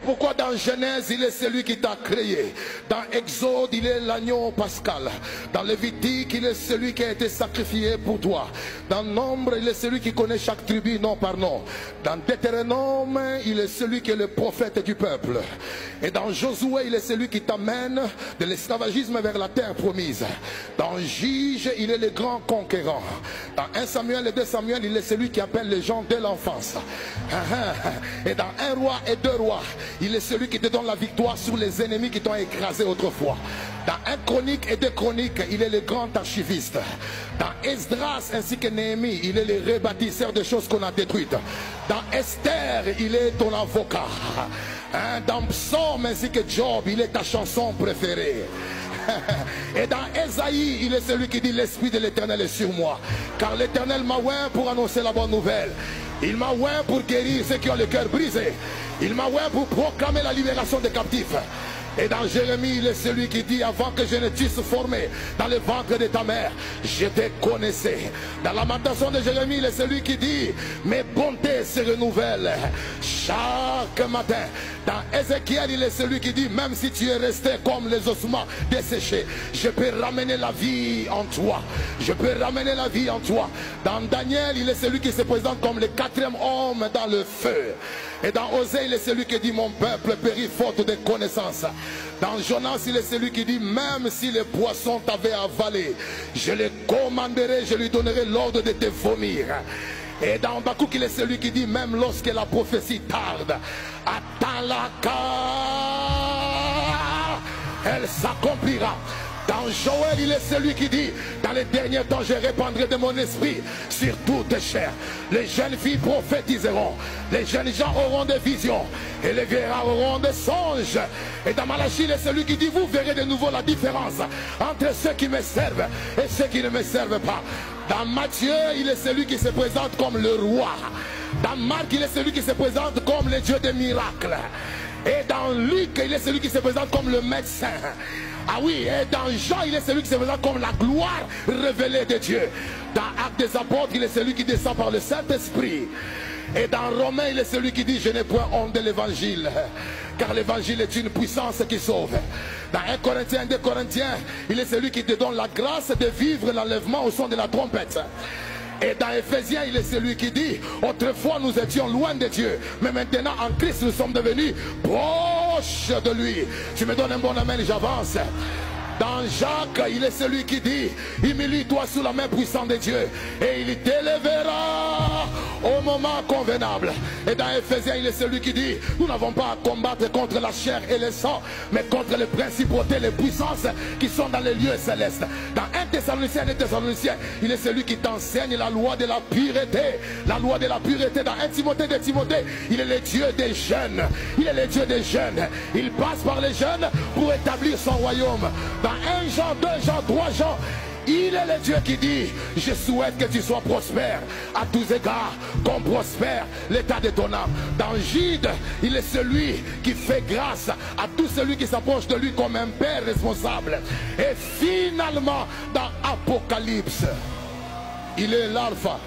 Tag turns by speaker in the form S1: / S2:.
S1: Pourquoi dans Genèse, il est celui qui t'a créé. Dans Exode, il est l'agneau pascal. Dans Lévitique, il est celui qui a été sacrifié pour toi. Dans Nombre, il est celui qui connaît chaque tribu nom par nom. Dans Deutéronome, il est celui qui est le prophète du peuple. Et dans Josué, il est celui qui t'amène de l'esclavagisme vers la terre promise. Dans Juge, il est le grand conquérant. Dans 1 Samuel et 2 Samuel, il est celui qui appelle les gens dès l'enfance. Et dans 1 roi et 2 rois, il est celui qui te donne la victoire sur les ennemis qui t'ont écrasé autrefois. Dans 1 Chronique et 2 Chroniques, il est le grand archiviste. Dans Esdras ainsi que Néhémie, il est le rebâtisseur des choses qu'on a détruites. Dans Esther, il est ton avocat. Dans Psaume ainsi que Job, il est ta chanson préférée. Et dans Ésaïe, il est celui qui dit l'Esprit de l'Éternel est sur moi. Car l'Éternel m'a oint pour annoncer la bonne nouvelle. Il m'a oint pour guérir ceux qui ont le cœur brisé. Il m'a oint pour proclamer la libération des captifs. Et dans Jérémie, il est celui qui dit avant que je ne t'eusse formé dans le ventre de ta mère, je te connaissais. Dans la lamentation de Jérémie, il est celui qui dit mes bontés se renouvellent chaque matin. Dans Ézéchiel, il est celui qui dit même si tu es resté comme les ossements desséchés, je peux ramener la vie en toi. Je peux ramener la vie en toi. Dans Daniel, il est celui qui se présente comme le 4e homme dans le feu. Et dans Osée, il est celui qui dit mon peuple périt faute de connaissance. Dans Jonas, il est celui qui dit même si les poissons t'avaient avalé, je les commanderai, je lui donnerai l'ordre de te vomir. Et dans Habakkuk, il est celui qui dit même lorsque la prophétie tarde, attends-la car elle s'accomplira. Dans Joël, il est celui qui dit dans les derniers temps, je répandrai de mon esprit sur toutes chairs. Les jeunes filles prophétiseront, les jeunes gens auront des visions et les vieillards auront des songes. Et dans Malachie, il est celui qui dit vous verrez de nouveau la différence entre ceux qui me servent et ceux qui ne me servent pas. Dans Matthieu, il est celui qui se présente comme le roi. Dans Marc, il est celui qui se présente comme le Dieu des miracles. Et dans Luc, il est celui qui se présente comme le médecin. Ah oui, et dans Jean, il est celui qui se présente comme la gloire révélée de Dieu. Dans Actes des Apôtres, il est celui qui descend par le Saint-Esprit. Et dans Romains, il est celui qui dit je n'ai point honte de l'évangile, car l'évangile est une puissance qui sauve. Dans 1 Corinthiens, 2 Corinthiens, il est celui qui te donne la grâce de vivre l'enlèvement au son de la trompette. Et dans Éphésiens, il est celui qui dit autrefois nous étions loin de Dieu, mais maintenant en Christ nous sommes devenus proches de lui. Tu me donnes un bon amen, j'avance. Dans Jacques, il est celui qui dit humilie-toi sous la main puissante de Dieu et il t'élèvera au moment convenable. Et dans Éphésiens, il est celui qui dit nous n'avons pas à combattre contre la chair et le sang, mais contre les principautés, les puissances qui sont dans les lieux célestes. Dans 1 Thessaloniciens, il est celui qui t'enseigne la loi de la pureté. La loi de la pureté. Dans 1 Timothée de Timothée, il est le Dieu des jeunes. Il est le Dieu des jeunes. Il passe par les jeunes pour établir son royaume. Dans 1 Jean, 2 Jean, 3 Jean, il est le Dieu qui dit je souhaite que tu sois prospère à tous égards, qu'on prospère l'état de ton âme. Dans Jude, il est celui qui fait grâce à tout celui qui s'approche de lui comme un père responsable. Et finalement, dans Apocalypse, il est l'alpha